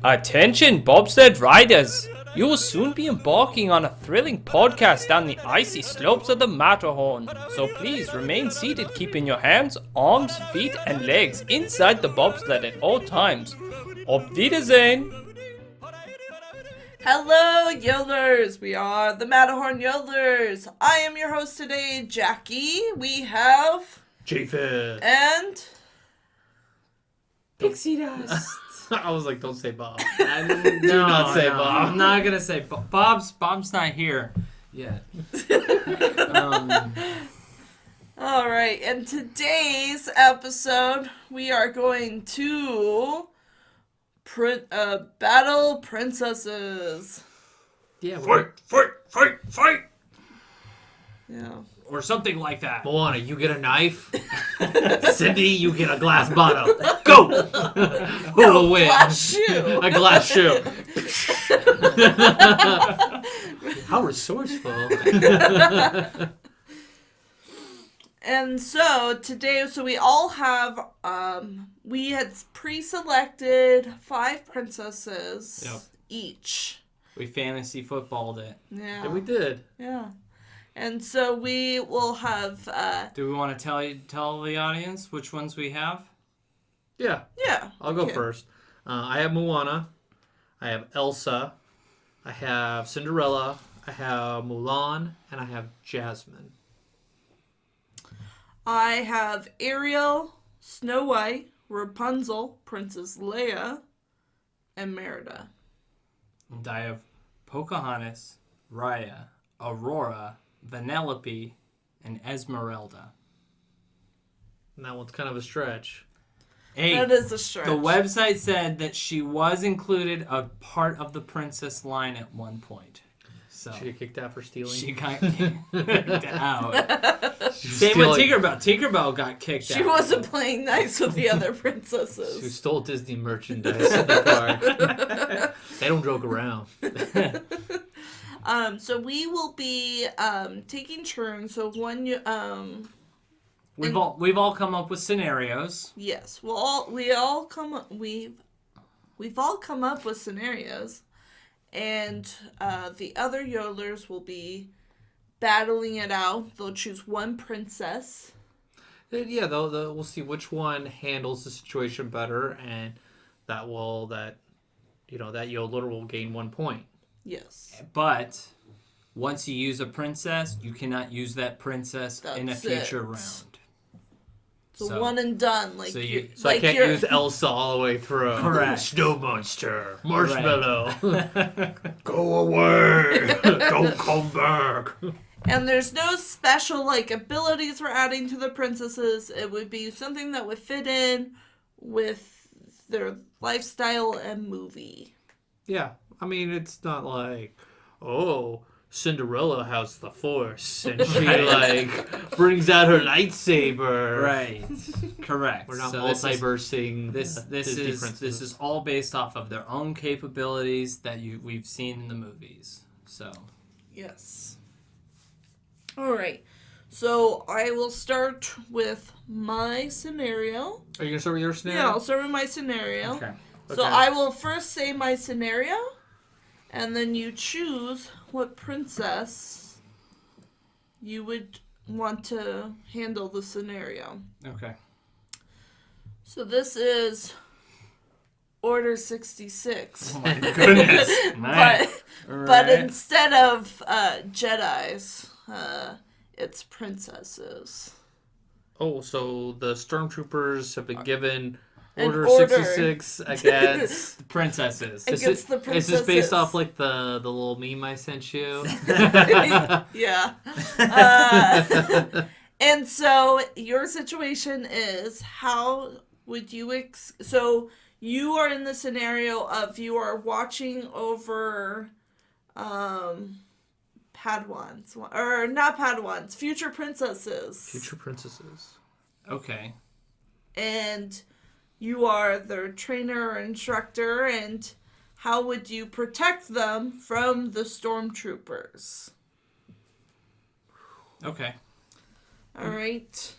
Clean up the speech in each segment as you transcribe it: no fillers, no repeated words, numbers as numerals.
Attention, bobsled riders! You will soon be embarking on a thrilling podcast down the icy slopes of the Matterhorn. So please remain seated, keeping your hands, arms, feet, and legs inside the bobsled at all times. Auf Wiedersehen! Hello, Yodelers! We are the Matterhorn Yodelers. I am your host today, Jackie. We have... Japheth. And... Pixie dust. I was like, don't say Bob. Do not say Bob. I'm not gonna say Bob's not here yet. Alright, in today's episode, we are going to... battle princesses. Yeah, Fight! Yeah. or something like that. Moana, you get a knife. Cindy, you get a glass bottle. Go! Who will win? Glass shoe. A glass shoe. How resourceful. And so today, we all have, we had pre-selected 5 princesses each. We fantasy footballed it. Yeah. Yeah, we did. Yeah. And so we will have, Do we want to tell the audience which ones we have? Yeah. yeah. I'll go okay. first. I have Moana. I have Elsa. I have Cinderella. I have Mulan. And I have Jasmine. I have Ariel, Snow White, Rapunzel, Princess Leia, and Merida. And I have Pocahontas, Raya, Aurora, Vanellope, and Esmeralda. And that one's kind of a stretch. Hey, That is a stretch. the website said that she was included a part of the princess line at one point. So She get kicked out for stealing. she got kicked out. Same stealing- with Tinkerbell. Tinkerbell got kicked out. She wasn't playing nice with the other She princesses. stole Disney merchandise in the park. They don't joke around. So we will be taking turns. So when you We've all come up with scenarios. yes, we've all come up with scenarios, and the other yodelers will be battling it out. They'll choose one princess. Yeah, we'll see which one handles the situation better, and that yodeler will gain 1 point. Yes. But once you use a princess, you cannot use that princess in a That's future it. round. So one and done. Like so you, So like I can't you're- use Elsa all the way through. Correct. Snow monster, marshmallow. Right. Go away! Don't come back. And there's no special like abilities we're adding to the princesses. It would be something that would fit in with their lifestyle and movie. Yeah, I mean it's not like, oh, Cinderella has the Force and she like brings out her lightsaber. Right. Correct. We're not So this is- multiversing. This Disney is princesses. this is all based off of their own capabilities that we've seen in the movies. So Yes. All right. So I will start with my scenario. Are you gonna start with your scenario? Yeah, I'll start with my scenario. okay. So Okay. I will first say my scenario, and then you choose what princess you would want to handle the scenario. Okay. So this is Order 66. Oh my goodness. Nice. But instead of Jedis, it's princesses. Oh, so the stormtroopers have been given An Order order. 66 against. Princesses. Against the Is this based princesses. off like the little meme I sent you? Yeah. And so your situation is how would you so you are in the scenario of you are watching over Padawans or not Padawans, future princesses. Future princesses. Okay. And you are their trainer or instructor, and how would you protect them from the stormtroopers? Okay. All right.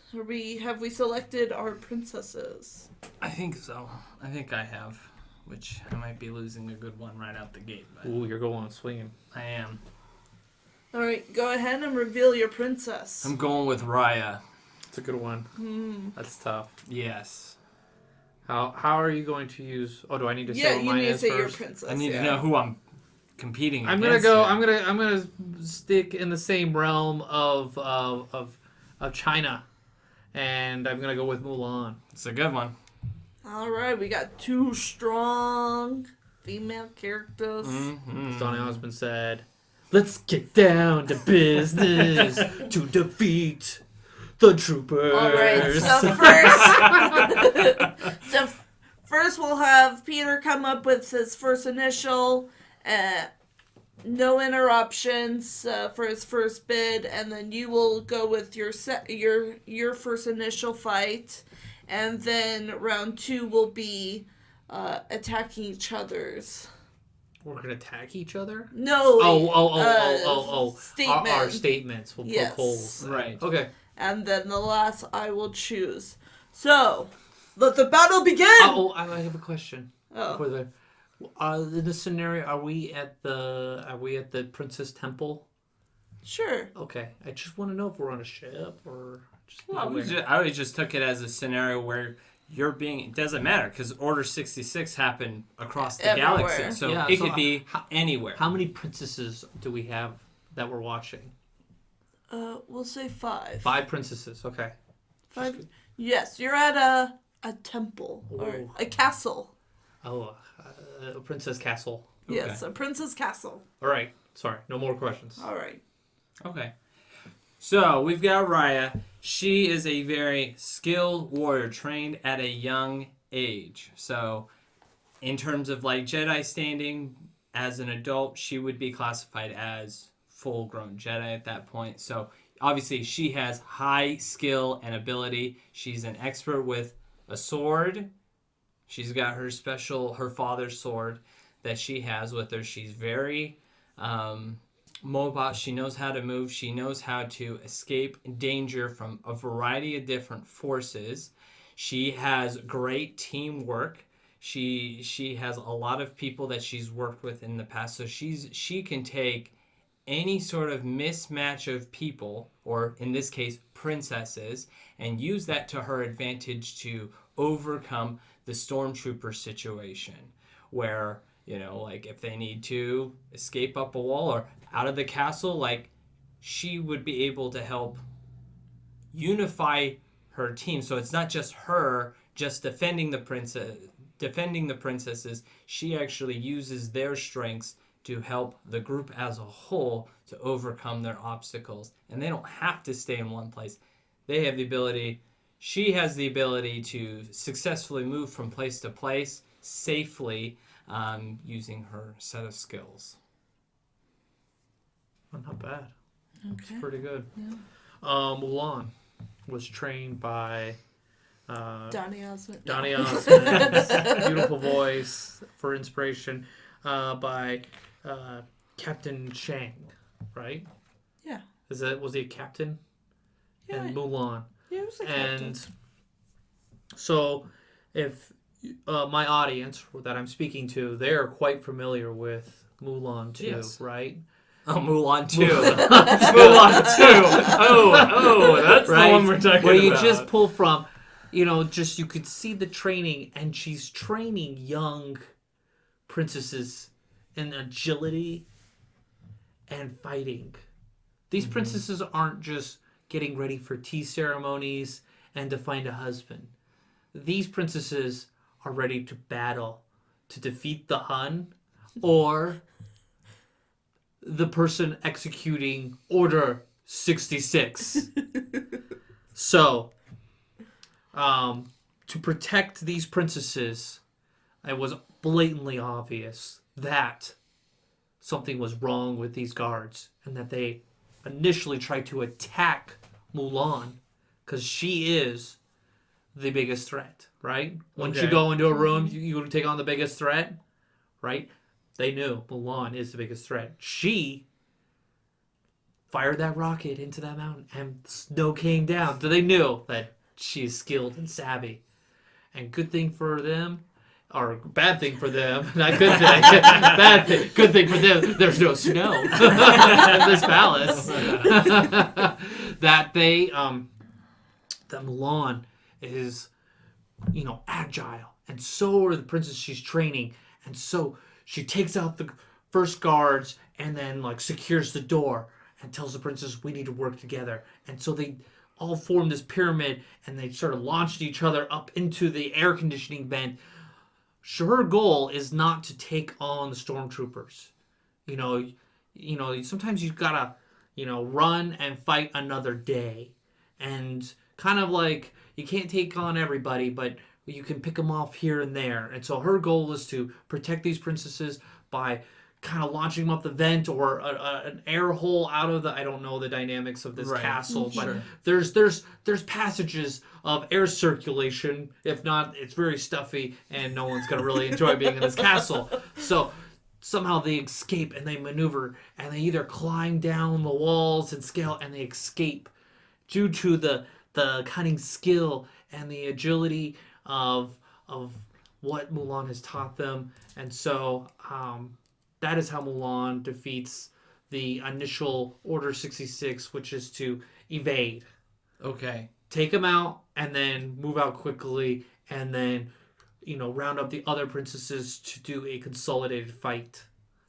Have we selected our princesses? I think so. I think I have which I might be losing a good one right out the gate, but Ooh, you're going swinging. I am. All right, go ahead and reveal your princess. I'm going with Raya. It's a good one. That's tough. Yes. How are you going to use? Oh, do I need to say Yeah, what you mine need to is say first? your princess. I need yeah. to know who I'm competing I'm gonna against. go. here. I'm gonna stick in the same realm of China, and I'm gonna go with Mulan. It's a good one. All right, we got 2 strong female characters. Mm-hmm. As Donny Osmond said, "Let's get down to business to defeat the troopers." All right, so first we'll have Peter come up with his first initial, no interruptions for his first bid, and then you will go with your first initial fight, and then round 2 will be attacking each other's. We're gonna attack each other. No. Our Statement. statements will Yes. poke holes. Right. Okay. And then the last I will choose. So, let the battle begin. I have a question. Oh. For the, in this scenario, are we at the Princess Temple? Sure. Okay. I just want to know if we're on a ship or just Well, nowhere. I always just took it as a scenario where you're being. It doesn't matter because Order 66 happened across the Everywhere. galaxy, so Yeah, it so could be anywhere. How many princesses do we have that we're watching? We'll say 5. 5 princesses. Okay. 5. Yes, you're at a temple or Ooh. a castle. Oh, a princess castle. Yes, a princess castle. All right. Sorry. No more questions. All right. Okay. So we've got Raya. She is a very skilled warrior, trained at a young age. So, in terms of like Jedi standing as an adult, she would be classified as full-grown Jedi at that point. So, obviously, she has high skill and ability. She's an expert with a sword. She's got her father's sword that she has with her. She's very mobile. She knows how to move. She knows how to escape danger from a variety of different forces. She has great teamwork. She has a lot of people that she's worked with in the past. So she can take any sort of mismatch of people, or in this case, princesses, and use that to her advantage to overcome the stormtrooper situation where, like if they need to escape up a wall or out of the castle, like she would be able to help unify her team. So it's not just her just defending the princesses. She actually uses their strengths to help the group as a whole to overcome their obstacles. And they don't have to stay in one place. They have the ability, she has the ability to successfully move from place to place safely using her set of skills. Oh, not bad. Okay. It's pretty good. Yeah. Mulan was trained by Donny Osmond. Donny Osmond's beautiful voice for inspiration by Captain Chang, right? Yeah. Was he a captain? Yeah. And Mulan. Yeah, it was a captain. And so if my audience that I'm speaking to, they're quite familiar with Mulan too, Yes. right? Oh, Mulan 2. Mulan 2. Oh, that's Right? the one we're talking Where you about. just pull from, just you could see the training, and she's training young princesses in agility and fighting. These princesses aren't just getting ready for tea ceremonies and to find a husband. These princesses are ready to battle, to defeat the Hun or the person executing Order 66. So, to protect these princesses, it was blatantly obvious that something was wrong with these guards and that they initially tried to attack Mulan because she is the biggest threat, right? Once you Okay. go into a room, you take on the biggest threat, right? They knew Mulan is the biggest threat. She fired that rocket into that mountain and snow came down. So they knew that she is skilled and savvy. And good thing for them or bad thing for them, not good thing, bad thing, good thing for them, there's no snow in this palace. That that Mulan is, agile, and so are the princess she's training, and so she takes out the first guards and then like secures the door and tells the princess we need to work together, and so they all form this pyramid and they sort of launched each other up into the air conditioning vent. Her goal is not to take on the stormtroopers. Sometimes you gotta, run and fight another day, and kind of like you can't take on everybody, but you can pick them off here and there. And so her goal is to protect these princesses by kind of launching them up the vent or an air hole out of the. I don't know the dynamics of this castle, but there's passages of air circulation. If not, it's very stuffy, and no one's gonna really enjoy being in this castle. So somehow they escape and they maneuver, and they either climb down the walls and scale, and they escape due to the cunning skill and the agility of what Mulan has taught them. And so that is how Mulan defeats the initial Order 66, which is to evade. Okay. Take them out and then move out quickly, and then, round up the other princesses to do a consolidated fight.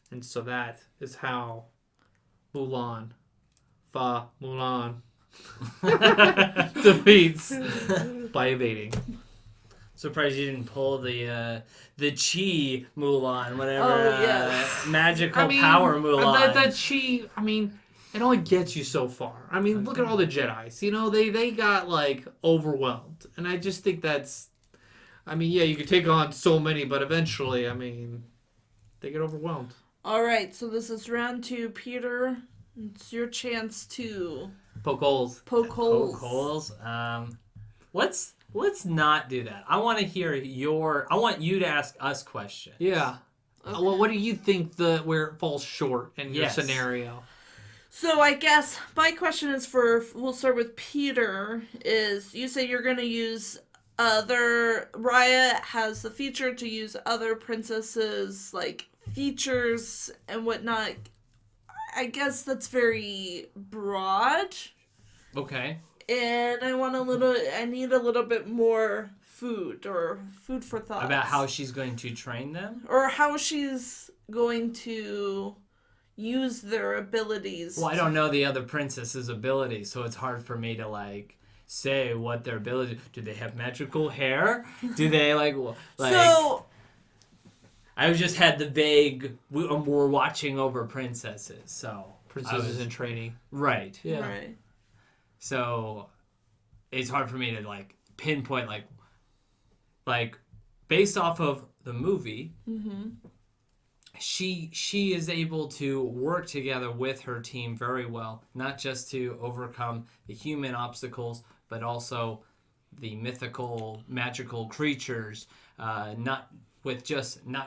And so that is how Mulan defeats by evading. Surprised you didn't pull the Chi Mulan, whatever. Magical power Mulan. The Chi, it only gets you so far. Look at all the Jedis. They got like overwhelmed, and I just think that's. You could take on so many, but eventually, they get overwhelmed. All right, so this is round 2, Peter. It's your chance to poke holes. Poke holes. Let's not do that. I want to hear I want you to ask us questions. Yeah. Okay. Well, what do you think where it falls short in your scenario? So I guess my question is we'll start with Peter, is you say you're going to use Raya has the feature to use other princesses, like, features and whatnot. I guess that's very broad. Okay. And I need a little bit more food for thought. About how she's going to train them? Or how she's going to use their abilities. Well, I don't know the other princesses' abilities, so it's hard for me to, say what their abilities. Do they have magical hair? Do they, So... I just had the vague, we're watching over princesses, so... Princesses in training. Right. Yeah. Right. So it's hard for me to pinpoint based off of the movie. Mm-hmm. She is able to work together with her team very well, not just to overcome the human obstacles, but also the mythical, magical creatures. Not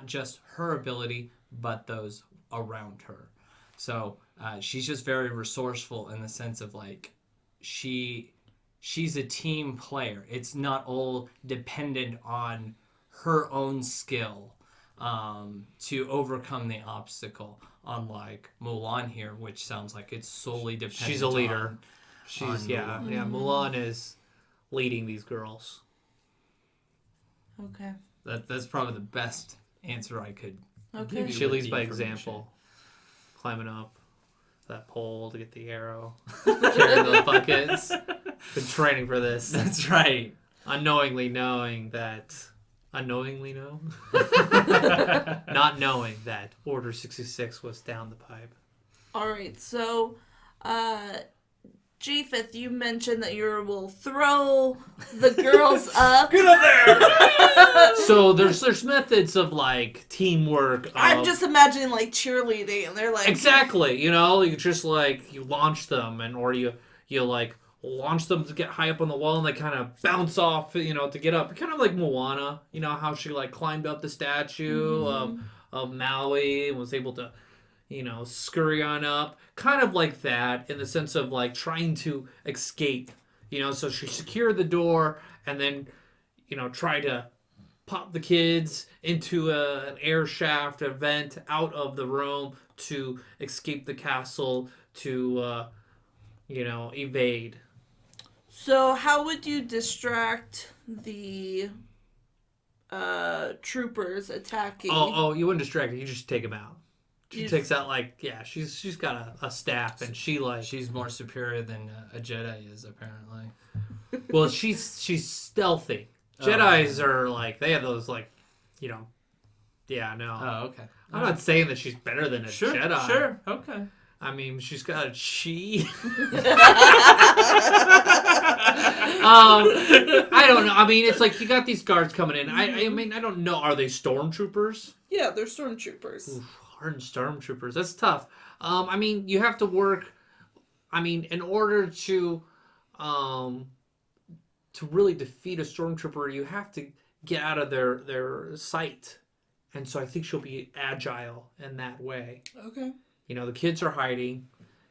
just her ability, but those around her. So she's just very resourceful in the sense of she's a team player. It's not all dependent on her own skill to overcome the obstacle, unlike Mulan here, which sounds like it's solely dependent. She's a leader. Mulan is leading these girls. Okay. That's probably the best answer I could give you. She leads by example, climbing up that pole to get the arrow, carrying those buckets. Been training for this. That's right. Unknowingly knowing that. Unknowingly know? Not knowing that Order 66 was down the pipe. Alright, so, Japheth, you mentioned that you will throw the girls up. Get up there! So there's methods of teamwork. I'm just imagining cheerleading, and they're exactly. You just you launch them, or you launch them to get high up on the wall, and they kind of bounce off, to get up. Kind of like Moana, how she climbed up the statue of Maui and was able to, scurry on up. Kind of like that, in the sense of trying to escape. So she secured the door and then, try to pop the kids into an air shaft, a vent out of the room to escape the castle to, evade. So how would you distract the troopers attacking? Oh, you wouldn't distract her. You just take them out. She You- takes out she's got a staff and she She's more superior than a Jedi is, apparently. well she's stealthy. Oh. Jedis are they have those yeah, no. Oh, okay. I'm not saying that she's better than a Sure, Jedi. sure, okay. I mean, she's got a chi. I don't know. I mean, it's like you got these guards coming in. I mean, I don't know. Are they stormtroopers? Yeah, they're stormtroopers. Oof, hardened stormtroopers. That's tough. I mean, you have to work. I mean, in order to really defeat a stormtrooper, you have to get out of their sight. And so I think she'll be agile in that way. Okay. The kids are hiding,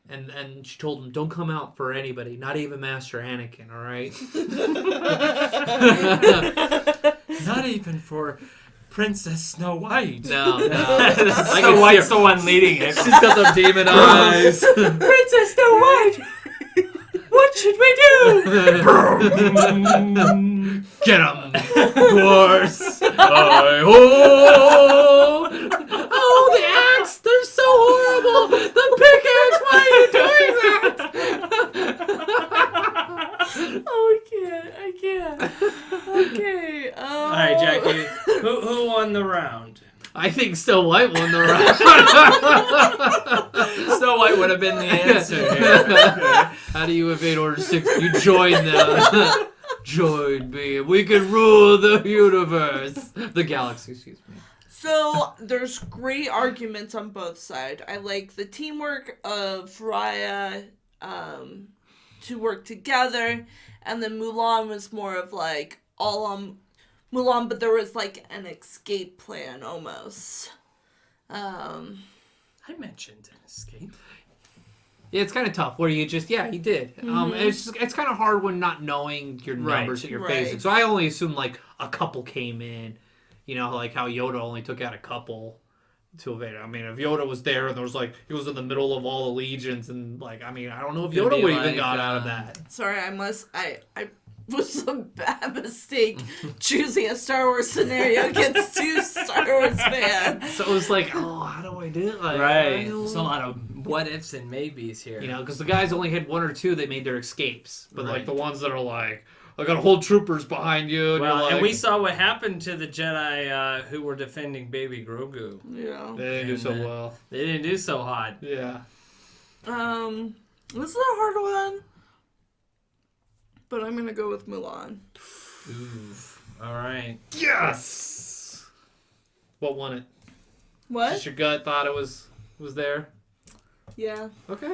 and she told them, don't come out for anybody, not even Master Anakin, all right? Not even for Princess Snow White. No. Snow White's the one leading it. She's got the demon eyes. Princess Snow White! What should we do? Get 'em, dwarves! Hi-ho! Oh, the axe! They're so horrible! The pickaxe! Why are you doing that? Oh, I can't. Okay. All right, Jackie. Who won the round? I think Snow White won the round. Snow White would have been the answer here. How do you evade Order 6? You join them. Join me. We can rule the universe. The galaxy, excuse me. So there's great arguments on both sides. I like the teamwork of Raya to work together, and then Mulan was more of all on Mulan, but there was an escape plan almost. I mentioned an escape. Yeah, it's kind of tough where you just, he did. It's kind of hard when not knowing your numbers that you're facing. So I only assume a couple came in, like how Yoda only took out a couple to evade. I mean, if Yoda was there and there was he was in the middle of all the legions and I don't know if Yoda would even got out of that. Sorry, I was a bad mistake choosing a Star Wars scenario against two Star Wars fans. So it was how do I do it? Right. There's a lot of what ifs and maybes here. Because the guys only had one or two that made their escapes. But Right. the ones that are I got whole troopers behind you. And Well, you're and we saw what happened to the Jedi who were defending Baby Grogu. Yeah. they didn't do so well. They didn't do so hot. Yeah. This is a hard one, but I'm gonna go with Mulan. Ooh. All right. Yes. What won it? What? Just your gut thought it was there. Yeah. Okay.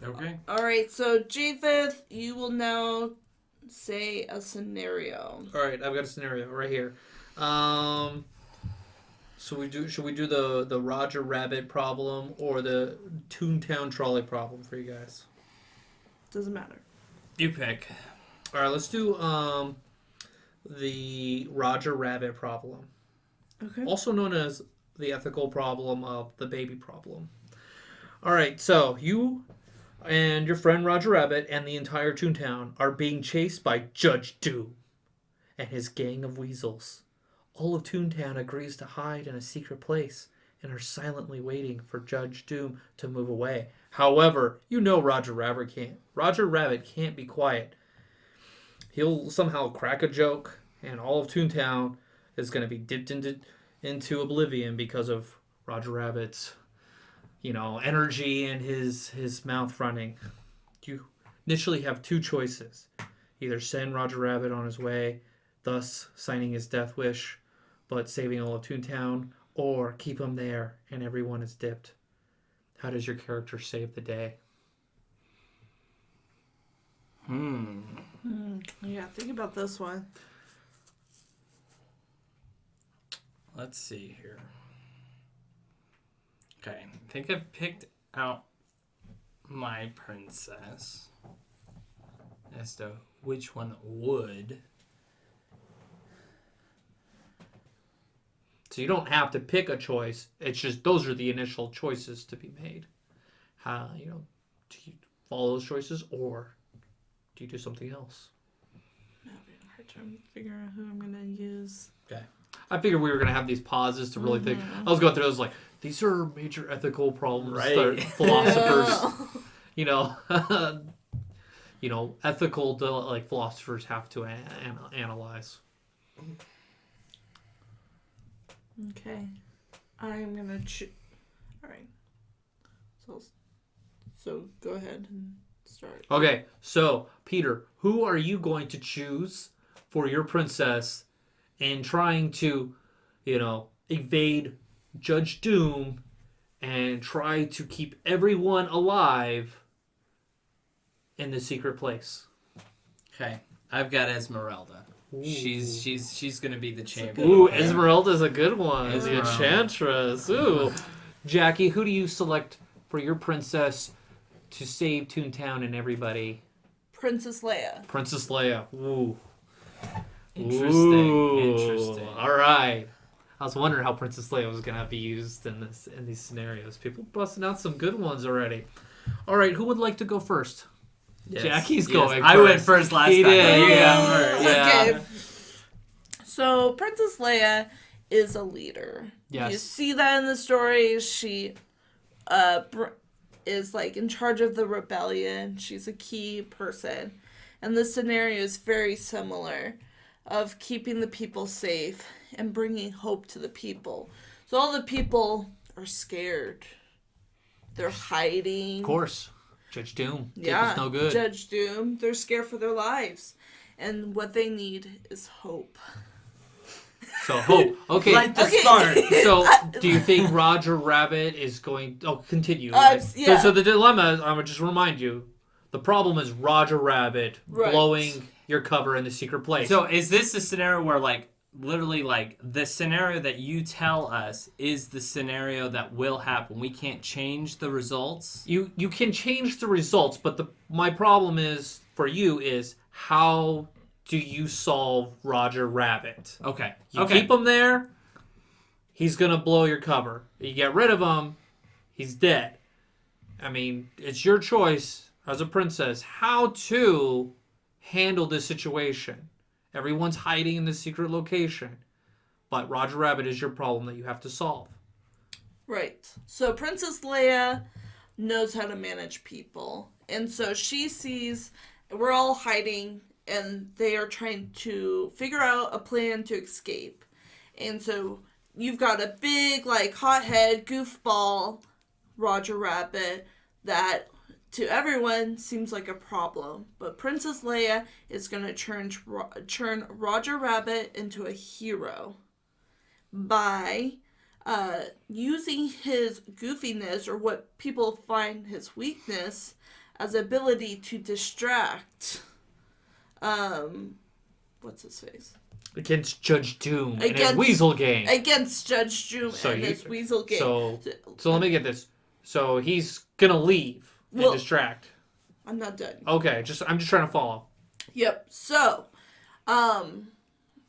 Okay. All right. So Japheth, you will now say a scenario. All right. I've got a scenario right here. Should we do the Roger Rabbit problem or the Toontown trolley problem for you guys? Doesn't matter. You pick. All right. Let's do the Roger Rabbit problem, Okay. also known as the ethical problem of the baby problem. All right. So you and your friend Roger Rabbit and the entire Toontown are being chased by Judge Doom and his gang of weasels. All of Toontown agrees to hide in a secret place and are silently waiting for Judge Doom to move away. However, Roger Rabbit can't be quiet. He'll somehow crack a joke, and all of Toontown is going to be dipped into oblivion because of Roger Rabbit's, energy and his mouth running. You initially have two choices: either send Roger Rabbit on his way, thus signing his death wish, but saving all of Toontown, or keep him there and everyone is dipped. How does your character save the day? Yeah. Think about this one. Let's see here. Okay. I think I've picked out my princess as to which one would So you don't have to pick a choice. It's just those are the initial choices to be made. How, do you follow those choices or do you do something else? I'm having a hard time figuring out who I'm gonna use. Okay. I figured we were gonna have these pauses to really think. I was going through those like these are major ethical problems that philosophers, ethical philosophers have to analyze. Okay, I'm gonna choose. All right. So go ahead and start. Okay, so Peter, who are you going to choose for your princess in trying to, evade Judge Doom and try to keep everyone alive in the secret place? Okay, I've got Esmeralda. Ooh. She's gonna be the champion. Ooh, Esmeralda's a good one. The Esmeralda. Enchantress. Ooh. Jackie, who do you select for your princess to save Toontown and everybody? Princess Leia. Princess Leia. Ooh. Interesting. All right. I was wondering how Princess Leia was gonna be used in these scenarios. People busting out some good ones already. All right, who would like to go first? Yes. Jackie's Yes. going. I went first last He time. did. You Yeah. go first. Yeah. Okay. So Princess Leia is a leader. Yes. You see that in the story. She is in charge of the rebellion. She's a key person. And the scenario is very similar of keeping the people safe and bringing hope to the people. So all the people are scared. They're hiding. Of course. Judge Doom. Yeah, It's no good. Judge Doom. They're scared for their lives. And what they need is hope. So hope. Okay. Right to Okay. start. So, do you think Roger Rabbit is going? Oh, continue. Yeah. So the dilemma is, I'm gonna just remind you, the problem is Roger Rabbit Right. blowing your cover in the secret place. So is this a scenario where literally the scenario that you tell us is the scenario that will happen? We can't change the results? you can change the results, but my problem is for you is how do you solve Roger Rabbit? Okay. You okay. keep him there, he's gonna blow your cover. You get rid of him, he's dead. I mean, it's your choice as a princess how to handle this situation. Everyone's hiding in the secret location, but Roger Rabbit is your problem that you have to solve. Right. So Princess Leia knows how to manage people. And so she sees we're all hiding and they are trying to figure out a plan to escape. And so you've got a big, hothead, goofball Roger Rabbit that to everyone seems like a problem. But Princess Leia is going to turn Roger Rabbit into a hero by using his goofiness, or what people find his weakness, as ability to distract what's his face? Against Judge Doom and his Against- Weasel Gang. Against Judge Doom So and you- his Weasel Gang. So let me get this. So he's gonna leave and Well- distract. I'm not done. Okay, I'm just trying to follow. Yep. So,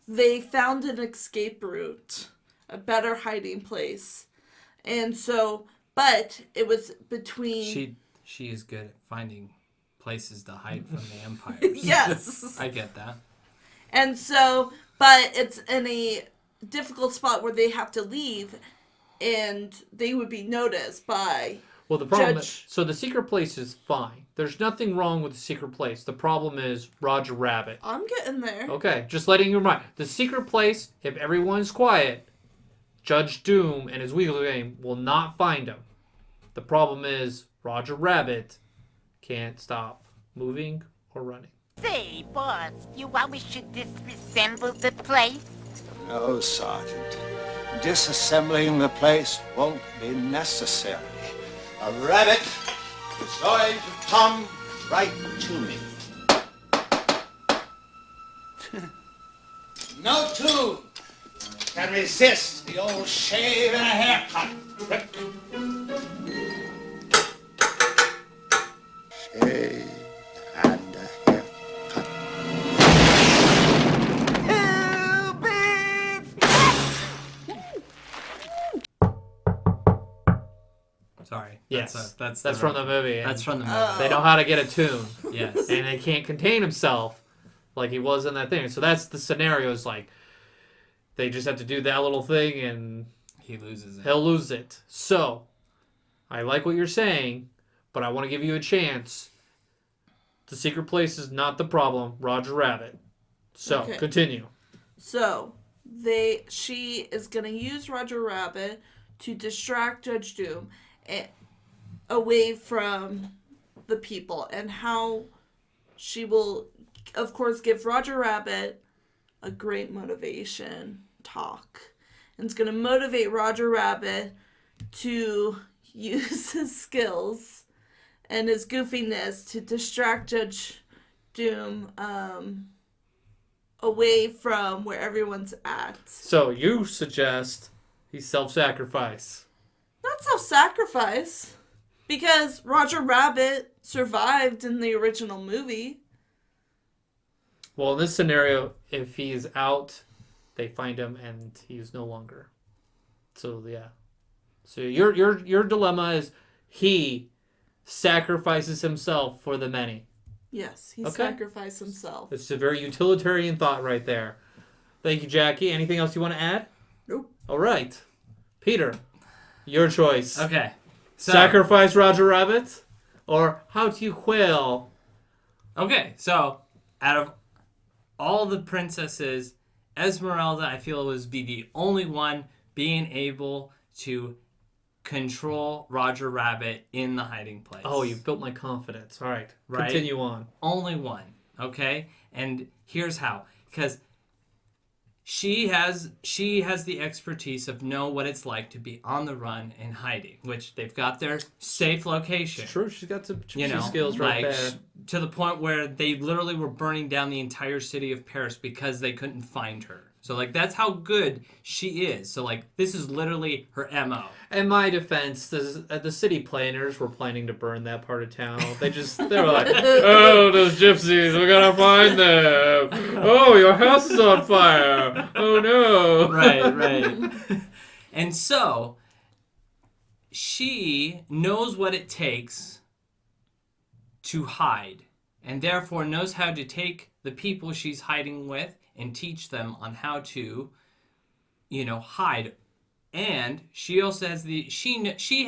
they found an escape route, a better hiding place. And so, but it was between... She is good at finding places to hide from the Empire. Yes. I get that. And so, but it's in a difficult spot where they have to leave, and they would be noticed by... Well, the problem Judge- so the secret place is fine. There's nothing wrong with the secret place. The problem is Roger Rabbit. I'm getting there. Okay, just letting you mind. The secret place, if everyone's quiet, Judge Doom and his Weasel Gang will not find him. The problem is Roger Rabbit can't stop moving or running. Say, boss, you want we should disassemble the place? No, Sergeant. Disassembling the place won't be necessary. A rabbit is going to come right to me. No two can resist the old shave and a haircut trick. Shave and a haircut. Sorry. Yes, That's from the movie. That's from the movie. Oh. They know how to get a tune, Yes. and they can't contain himself like he was in that thing. So that's the scenario. Is like they just have to do that little thing, and He loses it. he'll lose it. So I like what you're saying, but I want to give you a chance. The secret place is not the problem. Roger Rabbit. So Okay. continue. So she is gonna use Roger Rabbit to distract Judge Doom away from the people, and how she will, of course, give Roger Rabbit a great motivation talk, and it's gonna motivate Roger Rabbit to use his skills and his goofiness to distract Judge Doom away from where everyone's at. So you suggest he self-sacrifice. Not self-sacrifice, because Roger Rabbit survived in the original movie. Well, in this scenario, if he is out, they find him and he is no longer. So yeah. So your dilemma is he sacrifices himself for the many. Yes, he Okay. sacrificed himself. It's a very utilitarian thought right there. Thank you, Jackie. Anything else you want to add? Nope. All right. Peter, your choice. Okay. So, Sacrifice Roger Rabbit? Or how do you quail? Okay, so out of all the princesses, Esmeralda, I feel, would be the only one being able to control Roger Rabbit in the hiding place. Oh, you built my confidence. All right. Right. Continue on. Only one, okay? And here's how. Because she has the expertise of know what it's like to be on the run and hiding, which they've got their safe location. It's true. She's got some You know, skills right like there. to the point where they literally were burning down the entire city of Paris because they couldn't find her. So like that's how good she is. So like this is literally her MO. In my defense, the city planners were planning to burn that part of town. They were like, oh, those gypsies, we gotta find them. Oh, your house is on fire. Oh no. Right. And so she knows what it takes to hide, and therefore knows how to take the people she's hiding with and teach them on how to, hide. And she also has she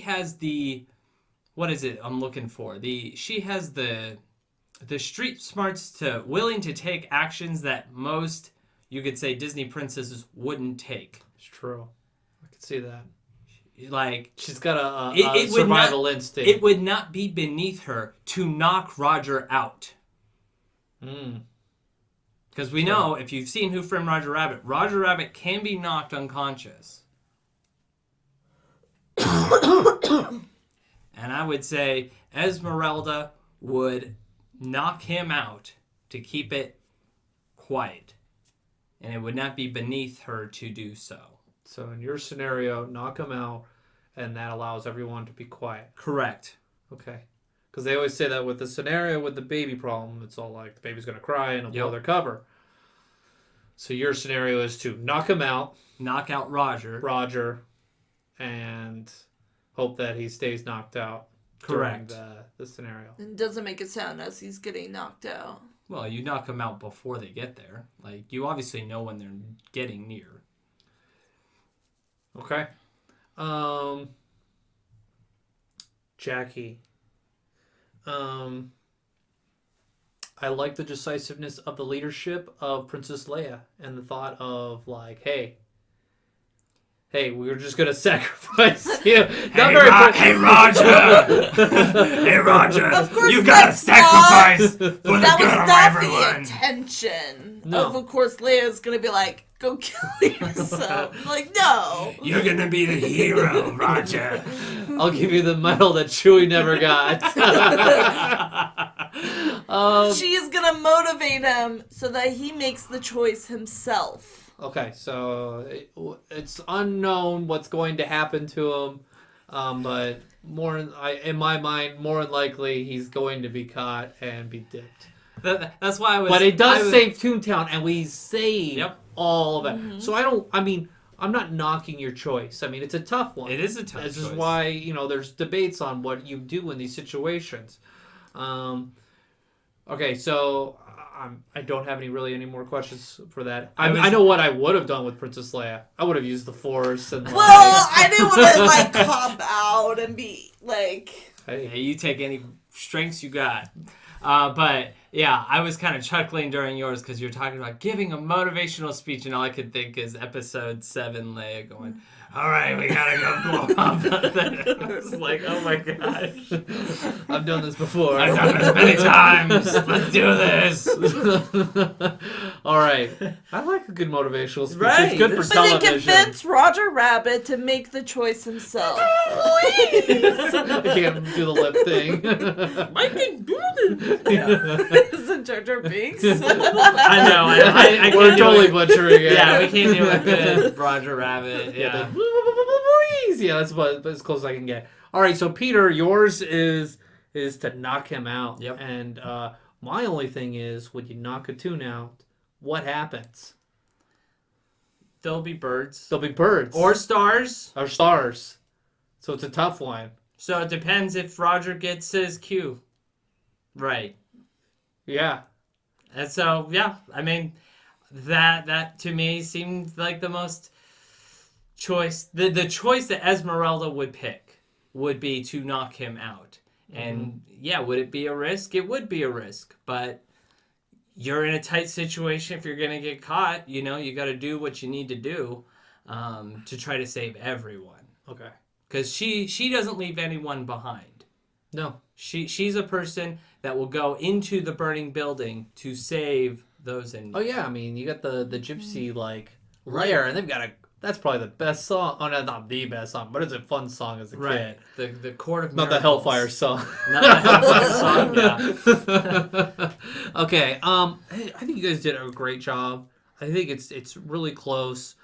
has the what is it I'm looking for? She has the street smarts to willing to take actions that most, you could say, Disney princesses wouldn't take. It's true. I could see that. Like She's got a it would survival not, instinct. It would not be beneath her to knock Roger out. Because we know, if you've seen Who Framed Roger Rabbit can be knocked unconscious. And I would say Esmeralda would knock him out to keep it quiet. And it would not be beneath her to do so. So in your scenario, knock him out, and that allows everyone to be quiet. Correct. Okay. Because they always say that with the scenario with the baby problem, it's all like the baby's going to cry and it'll blow their cover. So your scenario is to knock him out. Knock out Roger. And hope that he stays knocked out. Correct. During the scenario. And doesn't make it sound as he's getting knocked out. Well, you knock them out before they get there. Like, you obviously know when they're getting near. Okay. Jackie. I like the decisiveness of the leadership of Princess Leia and the thought of like, hey, we were just gonna sacrifice you. Hey, Roger! Hey, Roger! Of course, You gotta that's sacrifice for the That good was of not everyone! the intention. No. Of course, Leia's gonna be like, go kill yourself. Like, no. You're gonna be the hero, Roger. I'll give you the medal that Chewie never got. She is gonna motivate him so that he makes the choice himself. Okay, so it's unknown what's going to happen to him, but in my mind, more than likely, he's going to be caught and be dipped. That's why I was... But it does save Toontown, and we save Yep. all of it. So I'm not knocking your choice. I mean, it's a tough one. It is a tough This is choice. why, there's debates on what you do in these situations. Okay, so I don't have any more questions for that. I know what I would have done with Princess Leia. I would have used the Force and Well, I didn't want to like cop out and be like. Hey, you take any strengths you got. But yeah, I was kind of chuckling during yours because you're talking about giving a motivational speech, and all I could think is Episode 7 Leia going, "All right, we gotta go blow up." I was like, "Oh my gosh, I've done this before. I've done this many times. Let's do this." All right. I like a good motivational speech. Right. It's good for But they television. convinced Roger Rabbit to make the choice himself. I can't do the lip thing. I can do this. Is it Jar Jar Binks? I know. I can't We're do totally it. butchering it. Yeah, we can't do a good Roger Rabbit. Yeah. Yeah, that's about as close as I can get. All right, so Peter, yours is to knock him out. Yep. And my only thing is, when you knock a tune out, what happens? There'll be birds. There'll be birds Or stars. or stars. So it's a tough one. So it depends if Roger gets his cue. Right. Yeah. And so, yeah, I mean, that to me seemed like the most choice. The choice that Esmeralda would pick would be to knock him out. And yeah, would it be a risk? It would be a risk. But you're in a tight situation if you're going to get caught. You got to do what you need to do to try to save everyone. Okay. Because she doesn't leave anyone behind. No. She's a person that will go into the burning building to save those in need. Oh yeah, I mean, you got the gypsy lair, and they've got that's probably the best song. Oh no, not the best song, but it's a fun song as a Right. kid. The Court of Not the Miracles. Hellfire song. Not the Hellfire song, yeah. Okay. I think you guys did a great job. I think it's really close.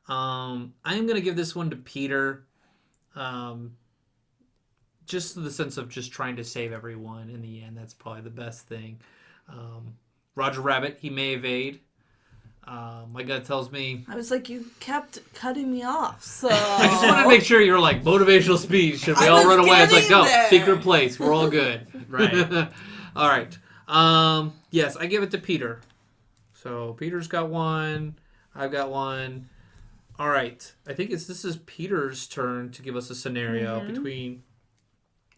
I'm gonna give this one to Peter. Just in the sense of just trying to save everyone in the end. That's probably the best thing. Roger Rabbit, he may evade. My gut tells me. I was like, you kept cutting me off, so. I just wanted to make sure you're like motivational speech. Should we I all was run away? It's like, getting no, there. secret place. We're all good. Right. All right. Yes, I give it to Peter. So Peter's got one. I've got one. All right. I think this is Peter's turn to give us a scenario between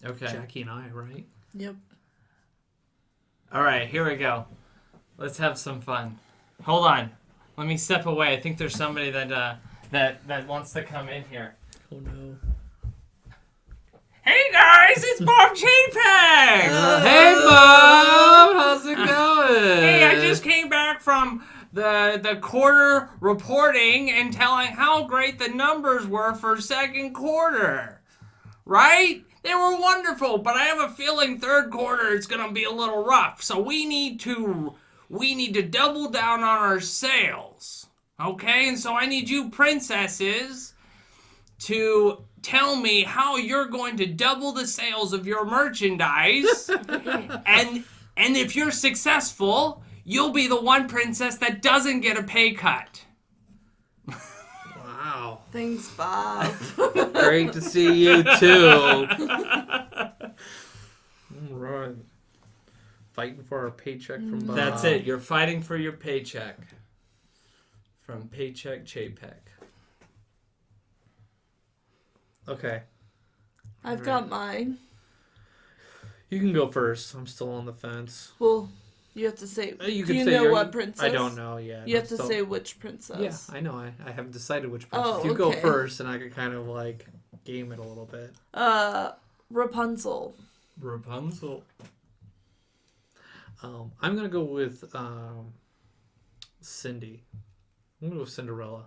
Okay. Jackie and I, right? Yep. All right, here we go. Let's have some fun. Hold on. Let me step away. I think there's somebody that wants to come in here. Oh no. Hey guys, it's Bob Chapek! Hey, Bob! How's it going? Hey, I just came back from the quarter reporting and telling how great the numbers were for second quarter. Right? They were wonderful, but I have a feeling third quarter is going to be a little rough. So we need to double down on our sales. Okay? And so I need you princesses to tell me how you're going to double the sales of your merchandise. and if you're successful, you'll be the one princess that doesn't get a pay cut. Wow. Thanks, Bob. Great to see you too. All right. Fighting for our paycheck from Bob. That's it. You're fighting for your paycheck. From Paycheck Chapek. Okay. I've got mine. You can go first. I'm still on the fence. Well, you have to say. You Do can you say know your- what princess? I don't know yet. You have I'm to still- say which princess. Yeah, I know. I haven't decided which princess. Oh, You go okay. first, and I can kind of like game it a little bit. Rapunzel. Rapunzel. I'm gonna go with Cindy. I'm gonna go with Cinderella.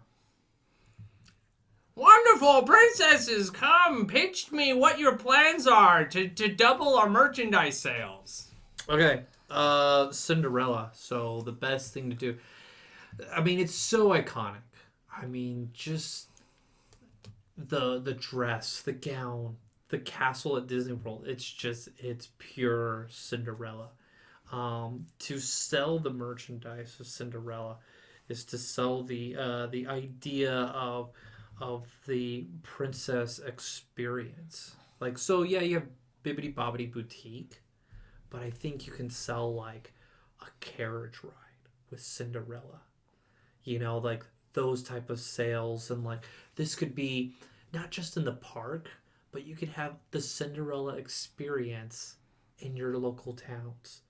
Wonderful princesses, come pitch me what your plans are to double our merchandise sales. Okay, Cinderella. So the best thing to do. I mean, it's so iconic. I mean, just the dress, the gown, the castle at Disney World. It's pure Cinderella. To sell the merchandise of Cinderella is to sell the idea of the princess experience. Like, so yeah, you have Bibbidi Bobbidi Boutique, but I think you can sell like a carriage ride with Cinderella. You know, like those type of sales, and like this could be not just in the park, but you could have the Cinderella experience in your local towns.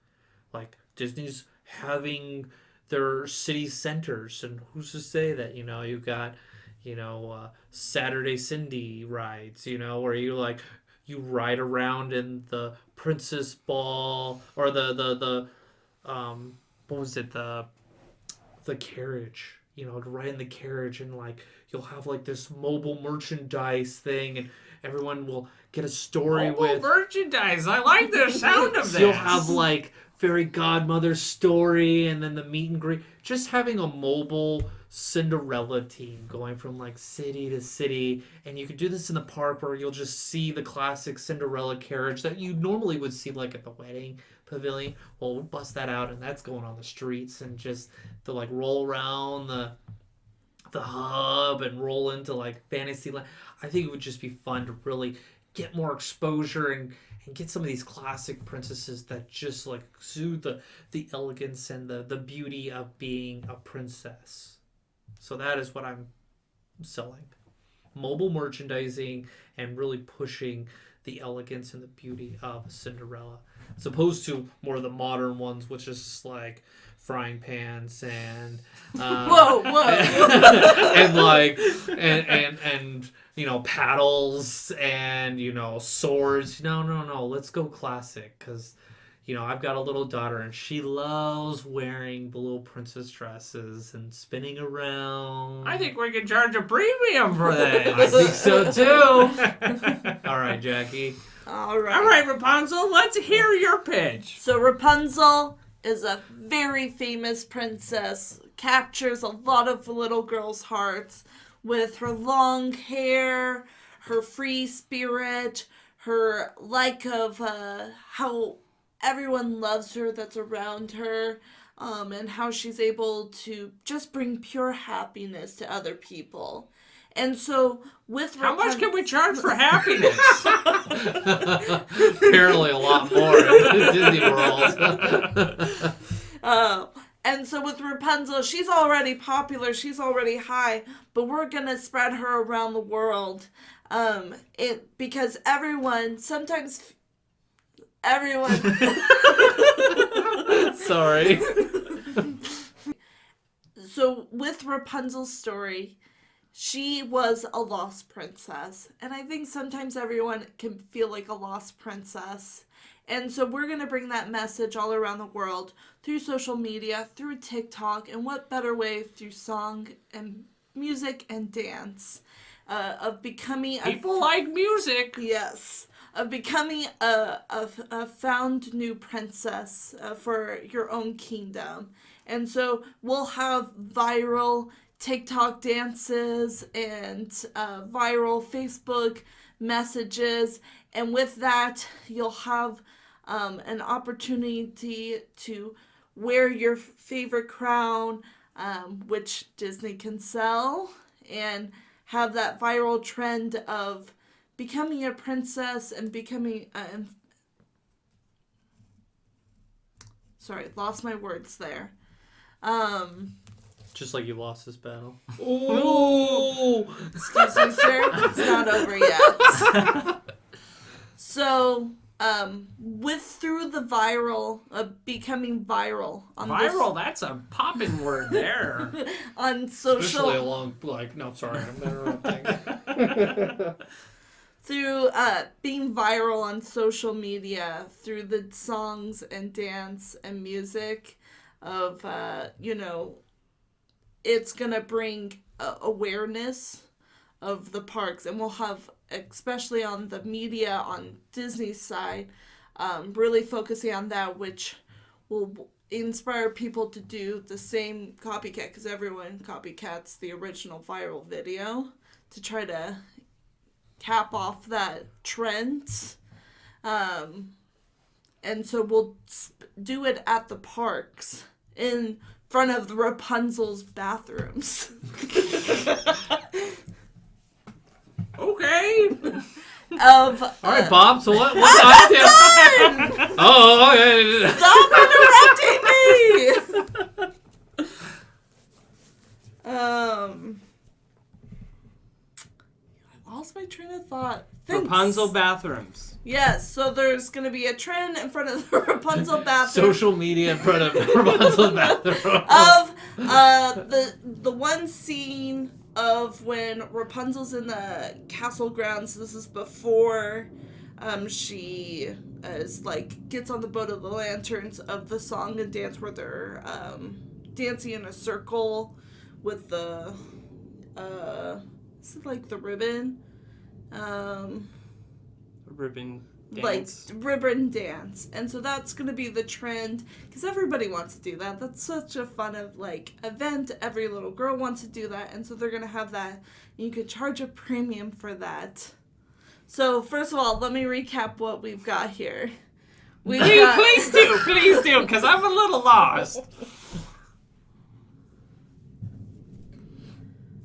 Like Disney's having their city centers, and who's to say that, you know, you got, you know, Saturday Cindy rides, you know, where you like you ride around in the Princess Ball, or the what was it, the carriage, you know, to ride in the carriage, and like you'll have like this mobile merchandise thing, and everyone will get a story with merchandise. I like the sound of so you'll have like fairy godmother story, and then the meet and greet. Just having a mobile Cinderella team going from like city to city, and you could do this in the park where you'll just see the classic Cinderella carriage that you normally would see like at the wedding pavilion. Well, we'll bust that out, and that's going on the streets, and just to like roll around the hub and roll into like Fantasyland. I think it would just be fun to really get more exposure and get some of these classic princesses that just like exude the elegance and the beauty of being a princess. So that is what I'm selling. Mobile merchandising and really pushing the elegance and the beauty of Cinderella, as opposed to more of the modern ones, which is just like frying pans and Whoa. and like and you know, paddles and, you know, swords. No, let's go classic, because, you know, I've got a little daughter, and she loves wearing the little princess dresses and spinning around. I think we can charge a premium for that. I think so too. All right, Jackie. All right. All right, Rapunzel, let's hear your pitch. So Rapunzel is a very famous princess, captures a lot of little girls' hearts with her long hair, her free spirit, her like of how everyone loves her that's around her, and how she's able to just bring pure happiness to other people. And so with How much can we charge for happiness? Apparently a lot more at Disney World. And so with Rapunzel, she's already popular, she's already high, but we're gonna spread her around the world. Because everyone. Sorry. So with Rapunzel's story, she was a lost princess, and I think sometimes everyone can feel like a lost princess. And so we're going to bring that message all around the world through social media, through TikTok, and what better way through song and music and dance, of becoming People like music. Yes, of becoming a found new princess for your own kingdom. And so we'll have viral TikTok dances and viral Facebook messages, and with that you'll have an opportunity to wear your favorite crown, which Disney can sell, and have that viral trend of becoming a princess and becoming sorry, lost my words there. Just like you lost this battle. Ooh. Excuse me, sir. It's not over yet. So, through the viral, becoming viral on Viral, that's a poppin' word there. on social, Especially along, like, no, sorry, I'm interrupting. through being viral on social media, through the songs and dance and music of, it's gonna bring awareness of the parks, and we'll have, especially on the media on Disney's side, really focusing on that, which will inspire people to do the same copycat, because everyone copycats the original viral video to try to cap off that trend. And so we'll do it at the parks in front of the Rapunzel's bathrooms. Okay. Of All right, Bob. So what's the idea? Oh, okay. Stop interrupting me! I lost my train of thought. Thanks. Rapunzel bathrooms. Yes, so there's gonna be a trend in front of the Rapunzel bathroom Social media in front of Rapunzel's bathroom. of the one scene of when Rapunzel's in the castle grounds. This is before she is like gets on the boat of the lanterns of the song and dance where they're dancing in a circle with the is it like the ribbon? Ribbon Dance. dance. Like ribbon dance. And so that's going to be the trend because everybody wants to do that. That's such a fun of like event. Every little girl wants to do that. And so they're going to have that. You could charge a premium for that. So first of all, let me recap what we've got here. Please do, because I'm a little lost.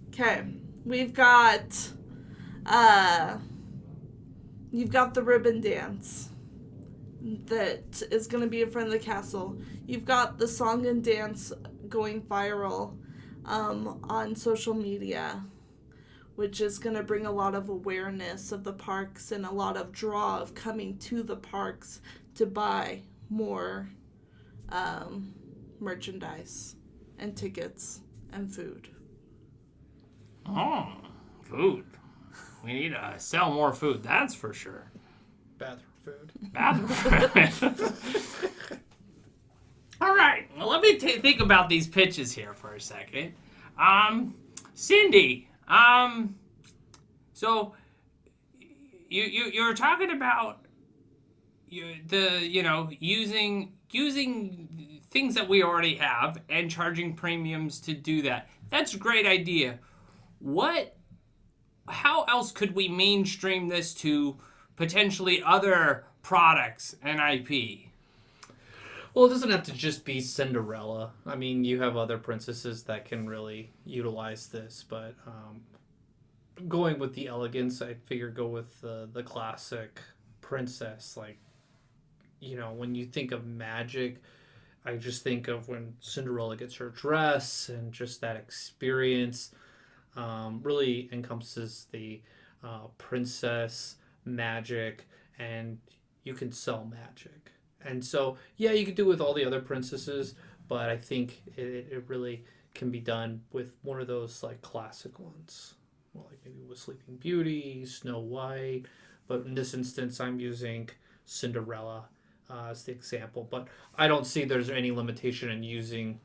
Okay. We've got you've got the ribbon dance that is going to be in front of the castle. You've got the song and dance going viral on social media, which is going to bring a lot of awareness of the parks and a lot of draw of coming to the parks to buy more merchandise and tickets and food. Oh, food. We need to sell more food, that's for sure. Bathroom food. All right, well, let me think about these pitches here for a second. Cindy, so you're talking about using things that we already have and charging premiums to do that. That's a great idea. How else could we mainstream this to potentially other products and IP? Well, it doesn't have to just be Cinderella. I mean, you have other princesses that can really utilize this, but going with the elegance, I figure go with the classic princess. Like, when you think of magic, I just think of when Cinderella gets her dress and just that experience. Really encompasses the princess magic, and you can sell magic. And so, yeah, you could do it with all the other princesses, but I think it really can be done with one of those like classic ones. Well, like maybe with Sleeping Beauty, Snow White, but in this instance, I'm using Cinderella as the example. But I don't see there's any limitation in using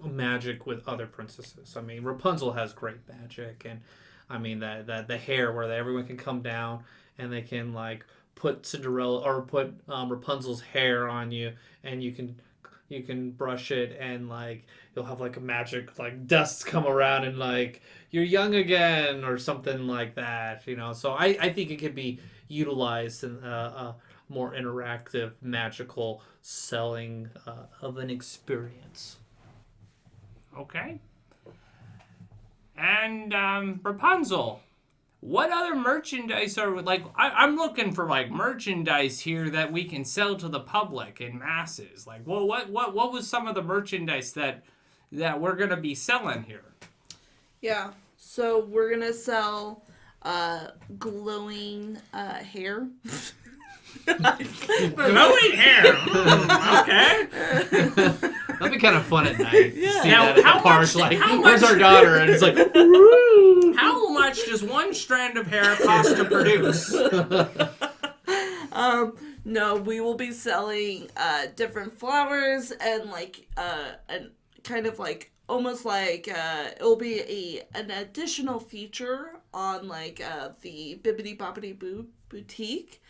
magic with other princesses. I mean, Rapunzel has great magic, and I mean that the hair where everyone can come down and they can like put Cinderella or put Rapunzel's hair on you, and you can brush it, and like you'll have like a magic like dust come around and like you're young again or something like that. So I think it could be utilized in a more interactive, magical selling of an experience. Okay. And Rapunzel, what other merchandise are like? I'm looking for like merchandise here that we can sell to the public in masses. Like, well, what was some of the merchandise that we're gonna be selling here? Yeah, so we're gonna sell glowing hair. Glowing hair. Okay. That'd be kind of fun at night. Yeah. See Now, that at how the park, much- like, how where's much- our daughter? And it's like, How much does one strand of hair cost to produce? No, we will be selling different flowers and like and kind of like almost like it'll be an additional feature on like the Bibbidi Bobbidi Boo boutique.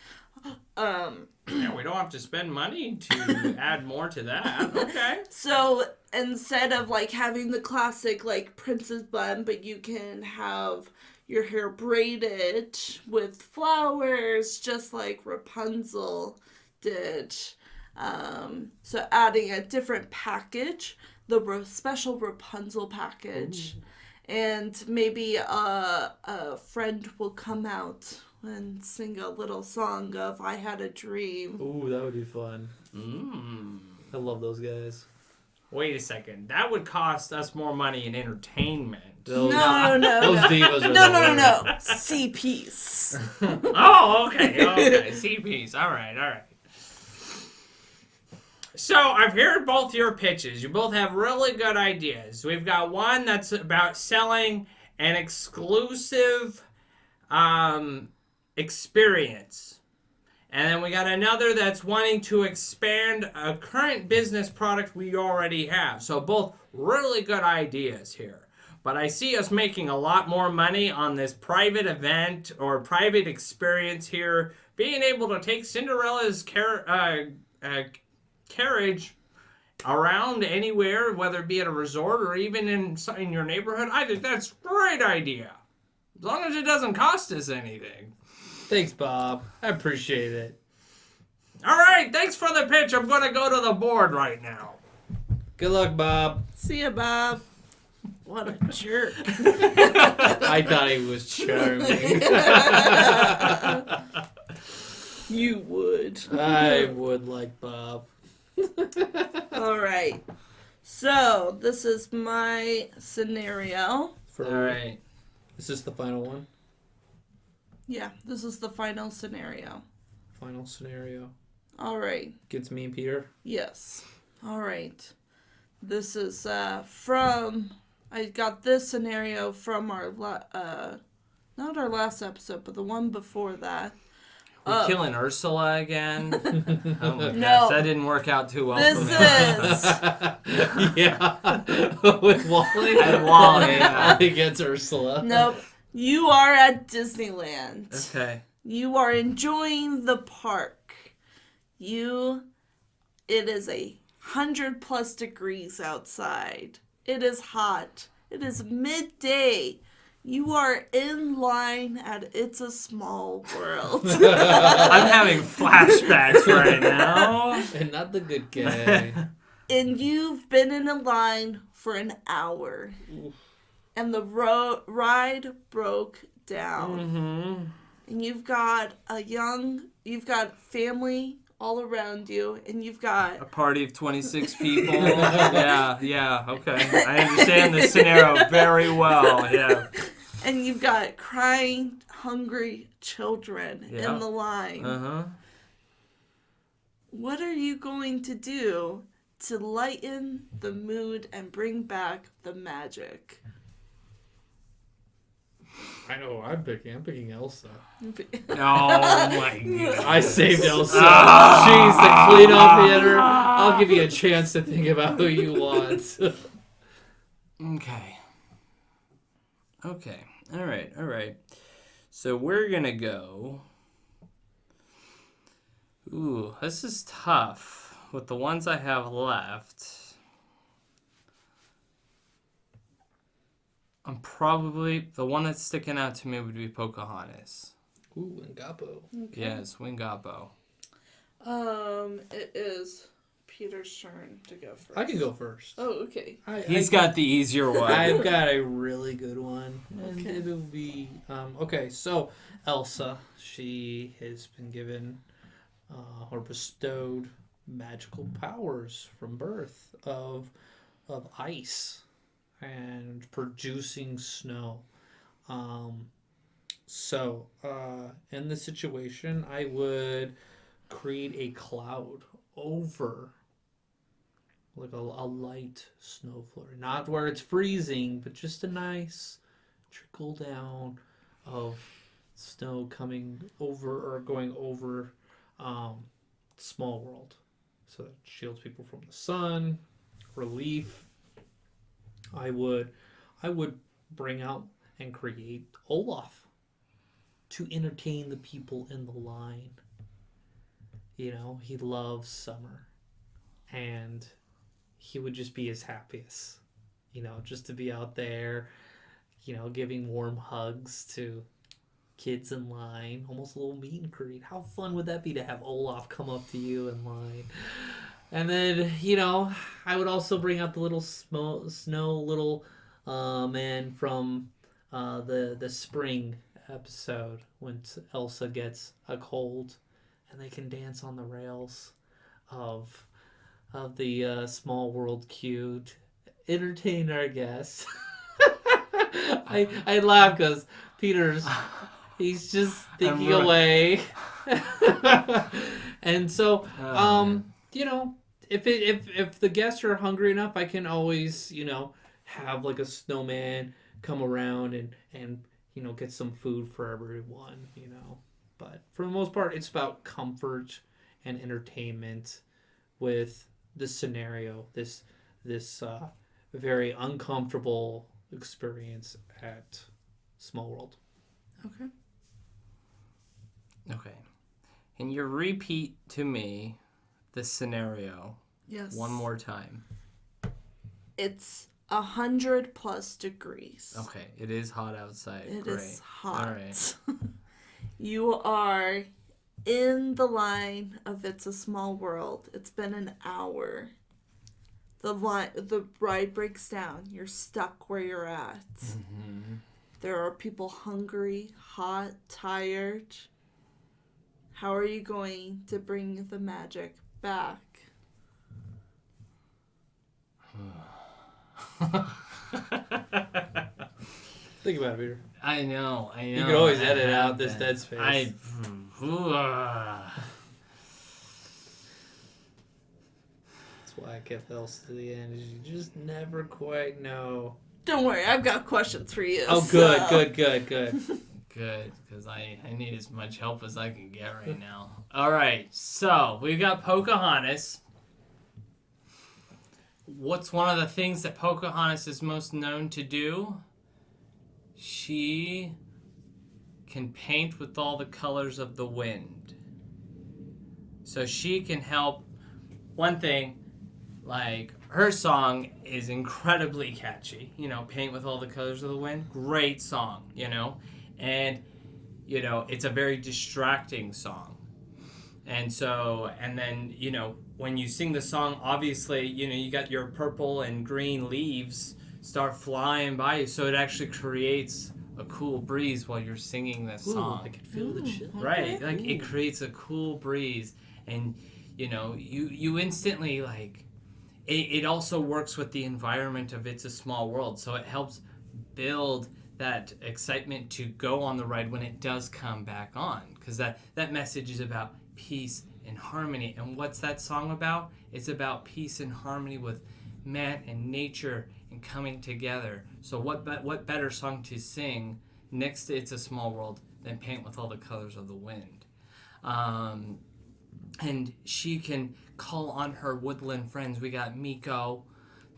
Yeah, we don't have to spend money to add more to that. Okay. So instead of like having the classic like princess bun, but you can have your hair braided with flowers, just like Rapunzel did. So adding a different package special Rapunzel package. And maybe a friend will come out and sing a little song of I Had a Dream. Ooh, that would be fun. I love those guys. Wait a second. That would cost us more money in entertainment. Those, No. those divas are No. CPs. Oh, okay. CPs. All right. So, I've heard both your pitches. You both have really good ideas. We've got one that's about selling an exclusive experience. And then we got another that's wanting to expand a current business product we already have. So, both really good ideas here. But I see us making a lot more money on this private event or private experience here. Being able to take Cinderella's carriage around anywhere, whether it be at a resort or even in your neighborhood. I think that's a great idea. As long as it doesn't cost us anything. Thanks, Bob. I appreciate it. All right, thanks for the pitch. I'm going to go to the board right now. Good luck, Bob. See ya, Bob. What a jerk. I thought he was charming. You would. I would like Bob. All right. So, this is my scenario. For, All right. Is this the final one? Yeah, this is the final scenario. Final scenario. All right. Gets me and Peter. Yes. All right. This is from... I got this scenario from our... not our last episode, but the one before that. We're killing Ursula again. Oh my No. gosh, that didn't work out too well This for me. is... Yeah. With Wally. And Wally, yeah. Wally gets Ursula. Nope. You are at Disneyland. Okay. You are enjoying the park. It is 100+ degrees outside. It is hot. It is midday. You are in line at It's a Small World. I'm having flashbacks right now. And not the good guy. And you've been in a line for an hour. And the ride broke down. Mm-hmm. And you've got family all around you, and you've got A party of 26 people. Yeah, okay. I understand this scenario very well, yeah. and you've got crying, hungry children Yeah. in the line. Uh-huh. What are you going to do to lighten the mood and bring back the magic? I know I'm picking Elsa. Oh my god. I saved Elsa. She's the cleanup hitter. I'll give you a chance to think about who you want. Okay. All right. So we're gonna go. Ooh, this is tough with the ones I have left. I'm probably the one that's sticking out to me would be Pocahontas. Ooh, and Gapo. Yes, Wingapo. It is Peter's turn to go first. I can go first. Oh, okay. He's got the easier one. I've got a really good one. And Okay. it'll be... okay, so Elsa, she has been given or bestowed magical powers from birth of ice and producing snow. So in this situation, I would create a cloud over like a light snow flurry. Not where it's freezing, but just a nice trickle down of snow coming over or going over Small World. So that shields people from the sun, relief. I would bring out and create Olaf to entertain the people in the line. You know, he loves summer, and he would just be his happiest, you know, just to be out there, you know, giving warm hugs to kids in line, almost a little meet and greet. How fun would that be to have Olaf come up to you in line? And then, I would also bring out the little snow little man from the spring episode when Elsa gets a cold and they can dance on the rails of the Small World queue to entertain our guests. I laugh because he's just thinking away. And so, if the guests are hungry enough, I can always, have like a snowman come around and get some food for everyone, But for the most part, it's about comfort and entertainment with this scenario, this very uncomfortable experience at Small World. Okay. Okay. Can you repeat to me the scenario Yes. one more time? It's 100+ degrees. Okay, it is hot outside. It Great. is hot. All right. You are in the line of It's a Small World. It's been an hour. The ride breaks down. You're stuck where you're at. Mm-hmm. There are people hungry, hot, tired. How are you going to bring the magic back? Think about it, Peter. I know. You can always I edit have out this been. dead space. That's why I kept Elsa to the end. You just never quite know. Don't worry, I've got questions for you. Oh, so- good. Good, because I need as much help as I can get right now. All right, so we've got Pocahontas. What's one of the things that Pocahontas is most known to do? She can paint with all the colors of the wind. So she can help. One thing, like, her song is incredibly catchy. Paint with all the colors of the wind. Great song, And, it's a very distracting song. And so, and then, when you sing the song, obviously, you got your purple and green leaves start flying by you. So it actually creates a cool breeze while you're singing this song. I can feel the chill. Right. Like, it creates a cool breeze. And, you instantly, like, it also works with the environment of It's a Small World. So it helps build that excitement to go on the ride when it does come back on, because that message is about peace and harmony. And what's that song about? It's about peace and harmony with man and nature and coming together. So what better song to sing next to It's a Small World than Paint with All the Colors of the Wind? And she can call on her woodland friends. We got Miko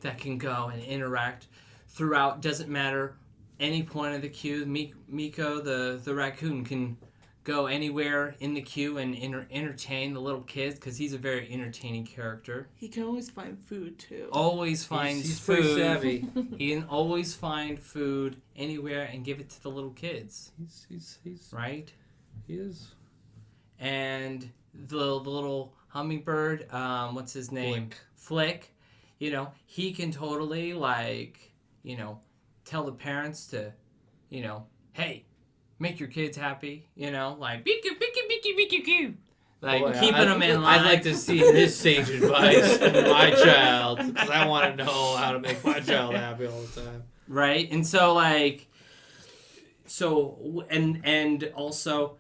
that can go and interact throughout. Doesn't matter any point of the queue. Miko, the raccoon, can go anywhere in the queue and entertain the little kids, because he's a very entertaining character. He can always find food, too. Always finds He's food. pretty savvy. He can always find food anywhere and give it to the little kids. He's Right? he is. And the little hummingbird, what's his name? Flick. He can totally, tell the parents to, hey, make your kids happy, like, beaky. Like, keeping them in line. I'd like to see this sage advice for my child, because I want to know how to make my child happy all the time. Right? And so, and also,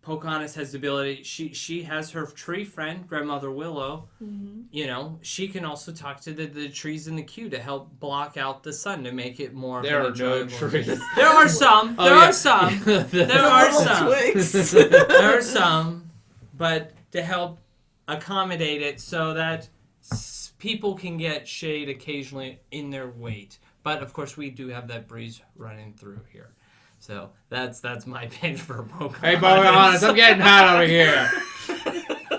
Pocahontas has the ability, she has her tree friend, Grandmother Willow. Mm-hmm. She can also talk to the trees in the queue to help block out the sun, to make it more There are no enjoyable. trees. There are some. There are some. There are some. Twigs. There are some. But to help accommodate it so that people can get shade occasionally in their wait. But, of course, we do have that breeze running through here. So that's my pitch for Pocahontas. Hey, Pocahontas, I'm getting hot over here.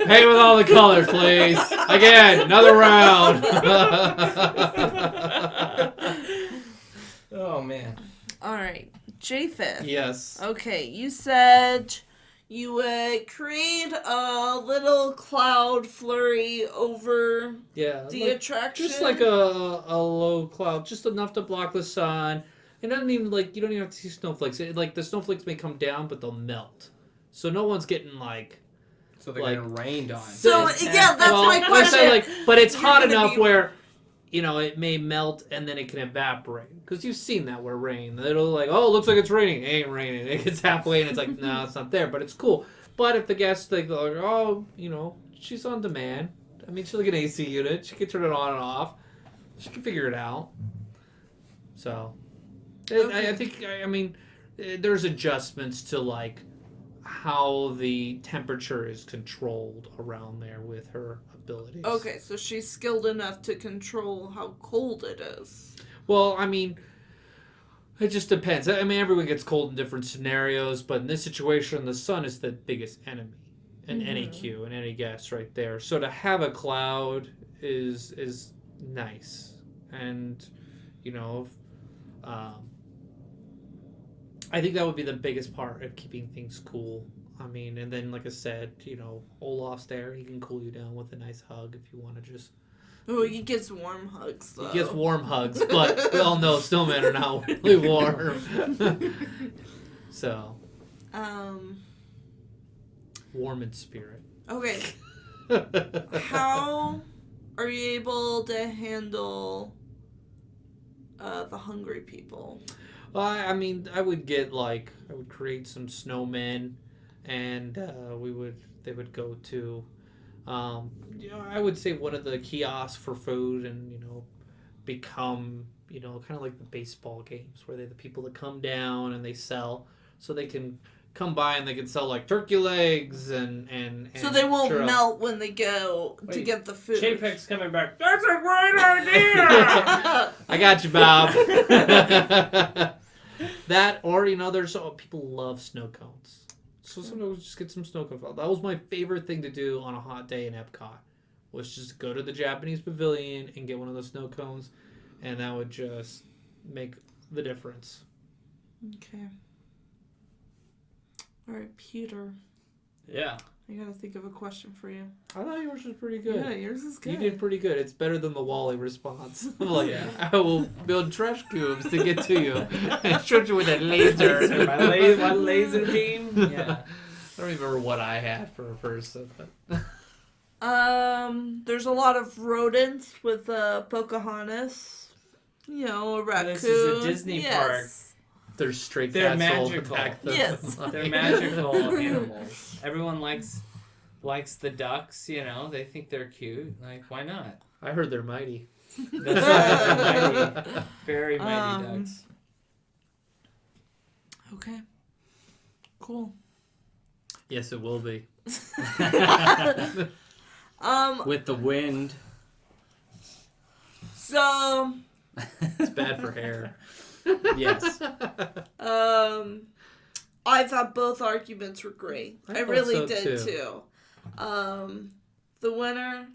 Paint with all the colors, please. Again, another round. Oh, man. All right. Japheth. Yes. Okay, you said you would create a little cloud flurry over Yeah, the attraction. just like a low cloud, just enough to block the sun. It doesn't even you don't even have to see snowflakes. The snowflakes may come down, but they'll melt. So no one's getting So they're like- getting rained on. So yeah, that's my I question. say, but it's You're hot gonna enough be- where, it may melt and then it can evaporate. Because you've seen that where rain, it'll it looks like it's raining. It ain't raining. It gets halfway and it's like, no, it's not there. But it's cool. But if the guests think, she's on demand. I mean, she's like an AC unit. She can turn it on and off. She can figure it out. So, I think, there's adjustments to how the temperature is controlled around there with her abilities. Okay, so she's skilled enough to control how cold it is. Well, it just depends. Everyone gets cold in different scenarios, but in this situation, the sun is the biggest enemy in any queue and any guest right there. So to have a cloud is nice, and I think that would be the biggest part of keeping things cool. And then like I said, Olaf's there. He can cool you down with a nice hug if you want to just. Oh, he gives warm hugs, though. He gets warm hugs, but we all know snowmen are not really warm. So, warm in spirit. Okay, how are you able to handle the hungry people? Well, I would create some snowmen, and they would go to, I would say one of the kiosks for food, and become kind of like the baseball games where they're the people that come down and they sell, so they can come by and they can sell turkey legs and So they won't churros. melt when they go to Wait, get the food. Chapek's coming back. That's a great idea! I got you, Bob. That, or there's people love snow cones, so sometimes just get some snow cones. That was my favorite thing to do on a hot day in Epcot, was just go to the Japanese pavilion and get one of those snow cones, and that would just make the difference. Okay. All right, Peter. Yeah. I gotta think of a question for you. I thought yours was pretty good. Yeah, yours is good. You did pretty good. It's better than the Wally response. I'm like, Yeah. I will build trash cubes to get to you and shoot you with a laser. my laser beam? Yeah. I don't even remember what I had for a first. But... There's a lot of rodents with Pocahontas. A raccoon. This is a Disney park. They're stray They're cats all magical. attack them. Yes. They're magical animals. Everyone likes the ducks, they think they're cute. Why not? I heard they're mighty. That's right, they're mighty. Very mighty ducks. Okay. Cool. Yes, it will be. With the wind. So, It's bad for hair. Yes. I thought both arguments were great. I I thought really so, did too. The winner,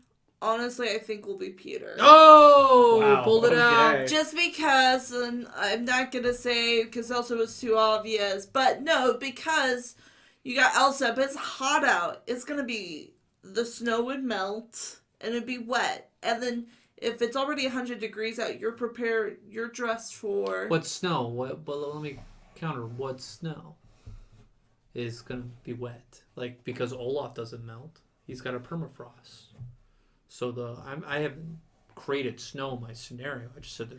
honestly, I think will be Peter. Oh! Wow, Pulled it out. okay. Just because, and I'm not gonna say because Elsa was too obvious, but no, because you got Elsa, but it's hot out. It's gonna be, the snow would melt and it'd be wet, and then if it's already 100 degrees out, you're prepared. You're dressed for. What snow? But let me counter. What snow is gonna be wet? Because Olaf doesn't melt. He's got a permafrost. So I haven't created snow in my scenario. I just said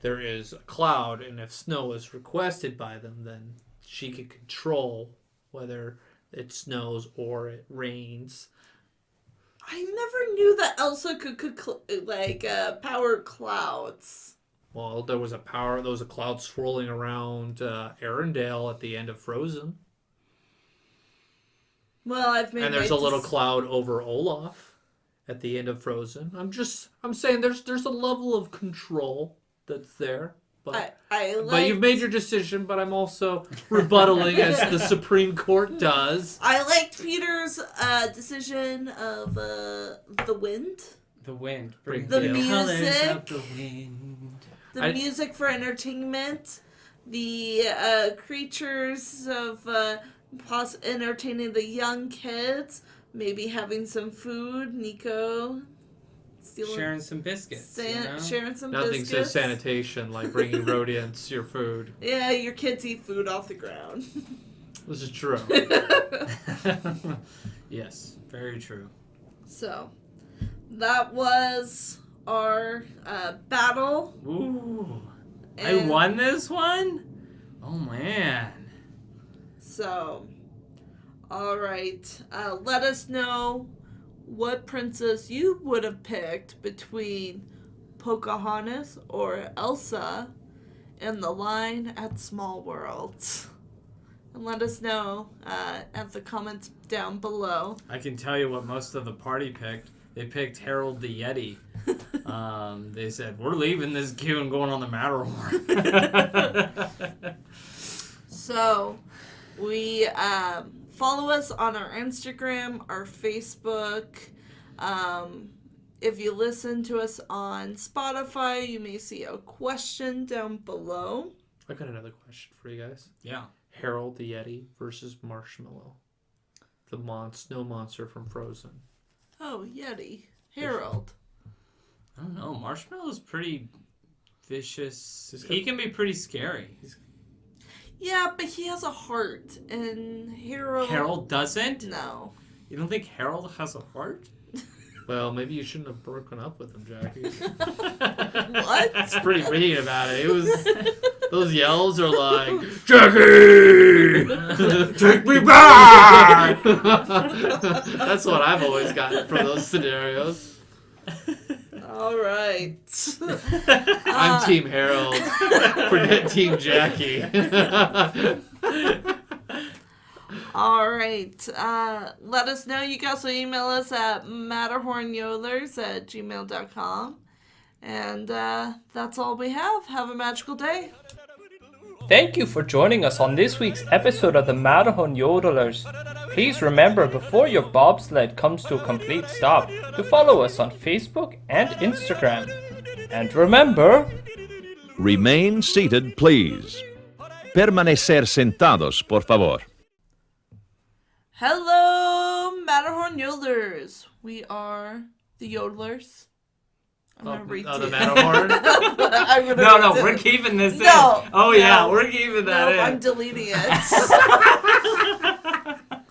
there is a cloud, and if snow is requested by them, then she can control whether it snows or it rains. I never knew that Elsa could power clouds. Well, there was a cloud swirling around Arendelle at the end of Frozen. Well, I've made. And there's a little cloud over Olaf at the end of Frozen. I'm saying there's a level of control that's there. But but you've made your decision, but I'm also rebuttaling as the Supreme Court does. I liked Peter's decision of the wind. The wind. Bring The the Colors music. of the wind. The music for entertainment. The creatures of entertaining the young kids, maybe having some food. Nico Sharing some biscuits. sharing some Nothing biscuits. says sanitation like bringing rodents your food. Yeah, your kids eat food off the ground. This is true. Yes, very true. So, that was our battle. Ooh. I And won this one? Oh, man. So, alright. Let us know what princess you would have picked between Pocahontas or Elsa in the line at Small World. And let us know at the comments down below. I can tell you what most of the party picked. They picked Harold the Yeti. They said, we're leaving this queue and going on the Matterhorn. So, we follow us on our Instagram, our Facebook. If you listen to us on Spotify, you may see a question down below. I got another question for you guys. Yeah. Harold the Yeti versus Marshmallow, the snow monster from Frozen. Oh, Yeti. Harold. I don't know. Marshmallow's pretty vicious. He's He can be pretty scary. Yeah, but he has a heart, and Harold... Harold doesn't? No. You don't think Harold has a heart? Well, maybe you shouldn't have broken up with him, Jackie. What? It's pretty mean about it. It was those yells are like, Jackie, Take me back! That's what I've always gotten from those scenarios. All right. I'm Team Harold. Forget Team Jackie. All right. Let us know. You can also email us at matterhornyodlers@gmail.com. And that's all we have. Have a magical day. Thank you for joining us on this week's episode of the Matterhorn Yodelers. Please remember, before your bobsled comes to a complete stop, to follow us on Facebook and Instagram. And remember, Remain seated, please. Permanecer sentados, por favor. Hello, Matterhorn Yodelers. We are the Yodelers. I'm going to read the it. Matterhorn? I'm gonna No, read it. we're keeping this in. No, Oh, yeah, no. we're keeping that No, in. I'm deleting it.